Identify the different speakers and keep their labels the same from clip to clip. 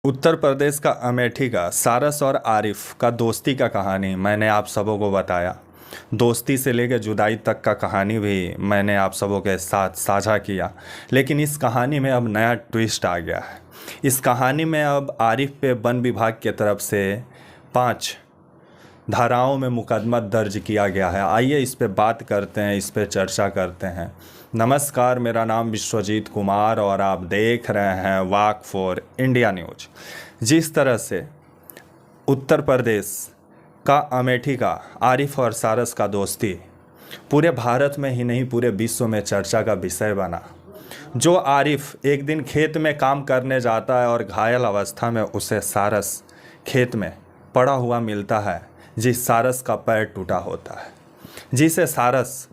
Speaker 1: उत्तर प्रदेश का अमेठी का सारस और आरिफ का दोस्ती का कहानी मैंने आप सबों को बताया। दोस्ती से लेकर जुदाई तक का कहानी भी मैंने आप सबों के साथ साझा किया। लेकिन इस कहानी में अब नया ट्विस्ट आ गया है। इस कहानी में अब आरिफ पे वन विभाग की तरफ से 5 धाराओं में मुकदमा दर्ज किया गया है। आइए इस पे बात करते हैं, इस पे चर्चा करते हैं। नमस्कार, मेरा नाम विश्वजीत कुमार और आप देख रहे हैं वाक फॉर इंडिया न्यूज। जिस तरह से उत्तर प्रदेश का अमेठी का आरिफ और सारस का दोस्ती पूरे भारत में ही नहीं पूरे विश्व में चर्चा का विषय बना। जो आरिफ एक दिन खेत में काम करने जाता है और घायल अवस्था में उसे सारस खेत में पड़ा हुआ मिलता है, जिस सारस का पैर टूटा होता है, जिसे सारस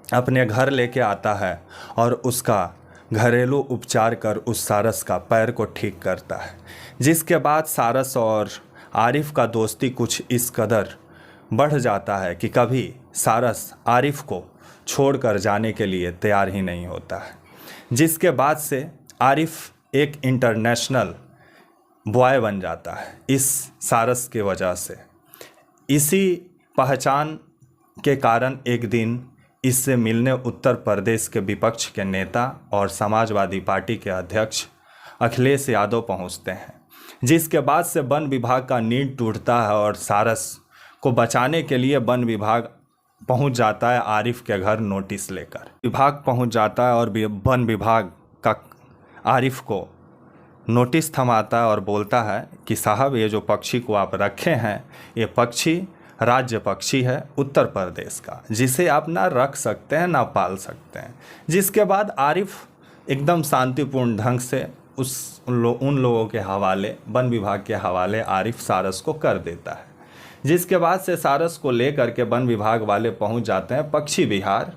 Speaker 1: अपने घर लेके आता है और उसका घरेलू उपचार कर उस सारस का पैर को ठीक करता है। जिसके बाद सारस और आरिफ का दोस्ती कुछ इस कदर बढ़ जाता है कि कभी सारस आरिफ को छोड़कर जाने के लिए तैयार ही नहीं होता है। जिसके बाद से आरिफ एक इंटरनेशनल बॉय बन जाता है इस सारस की वजह से। इसी पहचान के कारण एक दिन इससे मिलने उत्तर प्रदेश के विपक्ष के नेता और समाजवादी पार्टी के अध्यक्ष अखिलेश यादव पहुंचते हैं। जिसके बाद से वन विभाग का नींद टूटता है और सारस को बचाने के लिए वन विभाग पहुंच जाता है आरिफ के घर नोटिस लेकर। विभाग पहुंच जाता है और वन विभाग का आरिफ को नोटिस थमाता है और बोलता है कि साहब, ये जो पक्षी को आप रखे हैं ये पक्षी राज्य पक्षी है उत्तर प्रदेश का, जिसे आप ना रख सकते हैं ना पाल सकते हैं। जिसके बाद आरिफ एकदम शांतिपूर्ण ढंग से उन लोगों के हवाले, वन विभाग के हवाले आरिफ सारस को कर देता है। जिसके बाद से सारस को लेकर के वन विभाग वाले पहुंच जाते हैं पक्षी विहार,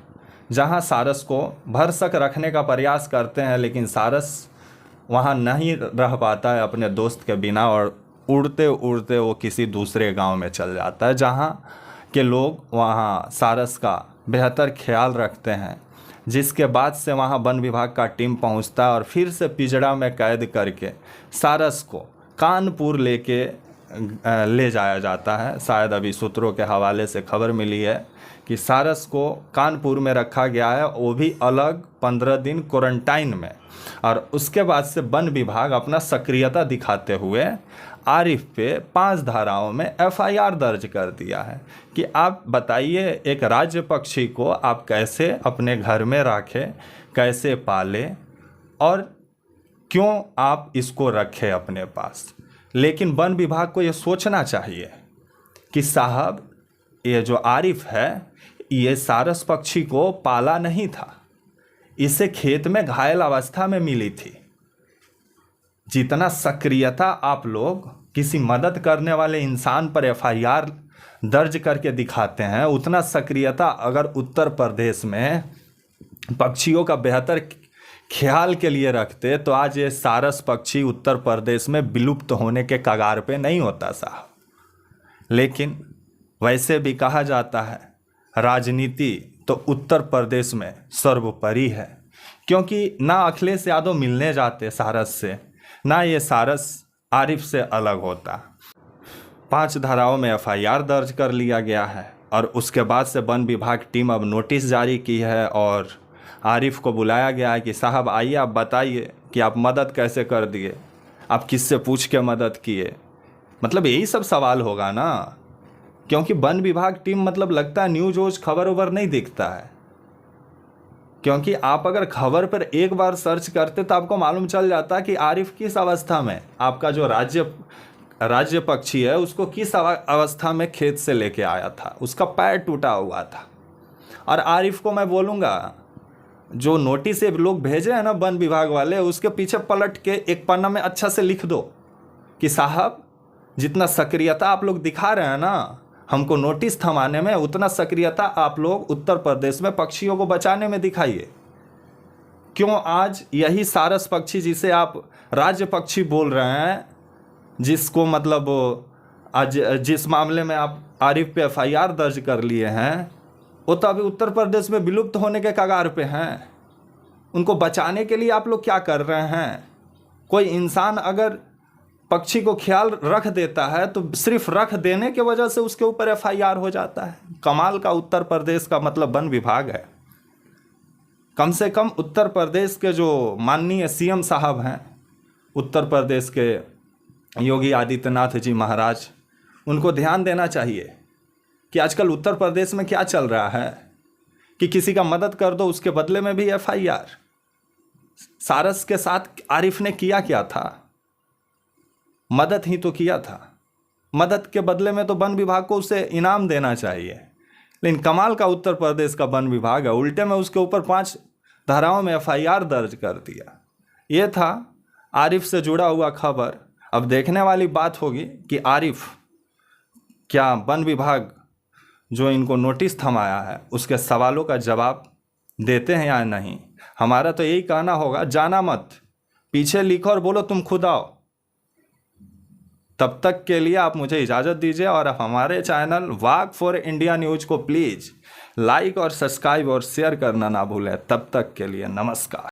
Speaker 1: जहां सारस को भरसक रखने का प्रयास करते हैं, लेकिन सारस वहां नहीं रह पाता है अपने दोस्त के बिना और उड़ते उड़ते वो किसी दूसरे गांव में चल जाता है, जहां के लोग वहां सारस का बेहतर ख्याल रखते हैं। जिसके बाद से वहां वन विभाग का टीम पहुंचता है और फिर से पिंजड़ा में कैद करके सारस को कानपुर ले जाया जाता है। शायद अभी सूत्रों के हवाले से खबर मिली है कि सारस को कानपुर में रखा गया है, वो भी अलग 15 दिन क्वारंटाइन में। और उसके बाद से वन विभाग अपना सक्रियता दिखाते हुए आरिफ पे 5 धाराओं में एफआईआर दर्ज कर दिया है कि आप बताइए, एक राज्य पक्षी को आप कैसे अपने घर में रखें, कैसे पालें और क्यों आप इसको रखें अपने पास। लेकिन वन विभाग को ये सोचना चाहिए कि साहब, ये जो आरिफ है ये सारस पक्षी को पाला नहीं था, इसे खेत में घायल अवस्था में मिली थी। जितना सक्रियता आप लोग किसी मदद करने वाले इंसान पर एफआईआर दर्ज करके दिखाते हैं, उतना सक्रियता अगर उत्तर प्रदेश में पक्षियों का बेहतर ख्याल के लिए रखते तो आज ये सारस पक्षी उत्तर प्रदेश में विलुप्त होने के कगार पे नहीं होता साहब। लेकिन वैसे भी कहा जाता है राजनीति तो उत्तर प्रदेश में सर्वोपरि है, क्योंकि ना अखिलेश यादव मिलने जाते सारस से, ना ये सारस आरिफ से अलग होता। 5 धाराओं में एफआईआर दर्ज कर लिया गया है और उसके बाद से वन विभाग टीम अब नोटिस जारी की है और आरिफ को बुलाया गया है कि साहब आइए, आप बताइए कि आप मदद कैसे कर दिए, आप किससे पूछ के मदद किए। मतलब यही सब सवाल होगा ना, क्योंकि वन विभाग टीम मतलब लगता है न्यूज वोज खबर वबर नहीं दिखता है। क्योंकि आप अगर खबर पर एक बार सर्च करते तो आपको मालूम चल जाता कि आरिफ किस अवस्था में, आपका जो राज्य पक्षी है उसको किस अवस्था में खेत से लेके आया था, उसका पैर टूटा हुआ था। और आरिफ को मैं बोलूँगा, जो नोटिस लोग भेजे हैं ना वन विभाग वाले, उसके पीछे पलट के एक पन्ना में अच्छा से लिख दो कि साहब, जितना सक्रियता आप लोग दिखा रहे हैं ना हमको नोटिस थमाने में, उतना सक्रियता आप लोग उत्तर प्रदेश में पक्षियों को बचाने में दिखाइए। क्यों आज यही सारस पक्षी, जिसे आप राज्य पक्षी बोल रहे हैं, जिसको मतलब आज जिस मामले में आप आरिफ पे एफआईआर दर्ज कर लिए हैं, वो तो अभी उत्तर प्रदेश में विलुप्त होने के कगार पे हैं। उनको बचाने के लिए आप लोग क्या कर रहे हैं? कोई इंसान अगर पक्षी को ख्याल रख देता है तो सिर्फ रख देने की वजह से उसके ऊपर एफआईआर हो जाता है। कमाल का उत्तर प्रदेश का मतलब वन विभाग है। कम से कम उत्तर प्रदेश के जो माननीय सीएम साहब हैं, उत्तर प्रदेश के योगी आदित्यनाथ जी महाराज, उनको ध्यान देना चाहिए कि आजकल उत्तर प्रदेश में क्या चल रहा है कि किसी का मदद कर दो उसके बदले में भी एफआईआर। सारस के साथ आरिफ ने किया क्या था? मदद ही तो किया था। मदद के बदले में तो वन विभाग को उसे इनाम देना चाहिए। लेकिन कमाल का उत्तर प्रदेश का वन विभाग है, उल्टे में उसके ऊपर 5 धाराओं में एफआईआर दर्ज कर दिया। ये था आरिफ से जुड़ा हुआ खबर। अब देखने वाली बात होगी कि आरिफ क्या वन विभाग जो इनको नोटिस थमाया है उसके सवालों का जवाब देते हैं या नहीं। हमारा तो यही कहना होगा, जाना मत, पीछे लिखो और बोलो तुम खुद आओ। तब तक के लिए आप मुझे इजाज़त दीजिए और हमारे channel walk for India news को प्लीज़ लाइक और सब्सक्राइब और शेयर करना ना भूलें। तब तक के लिए नमस्कार।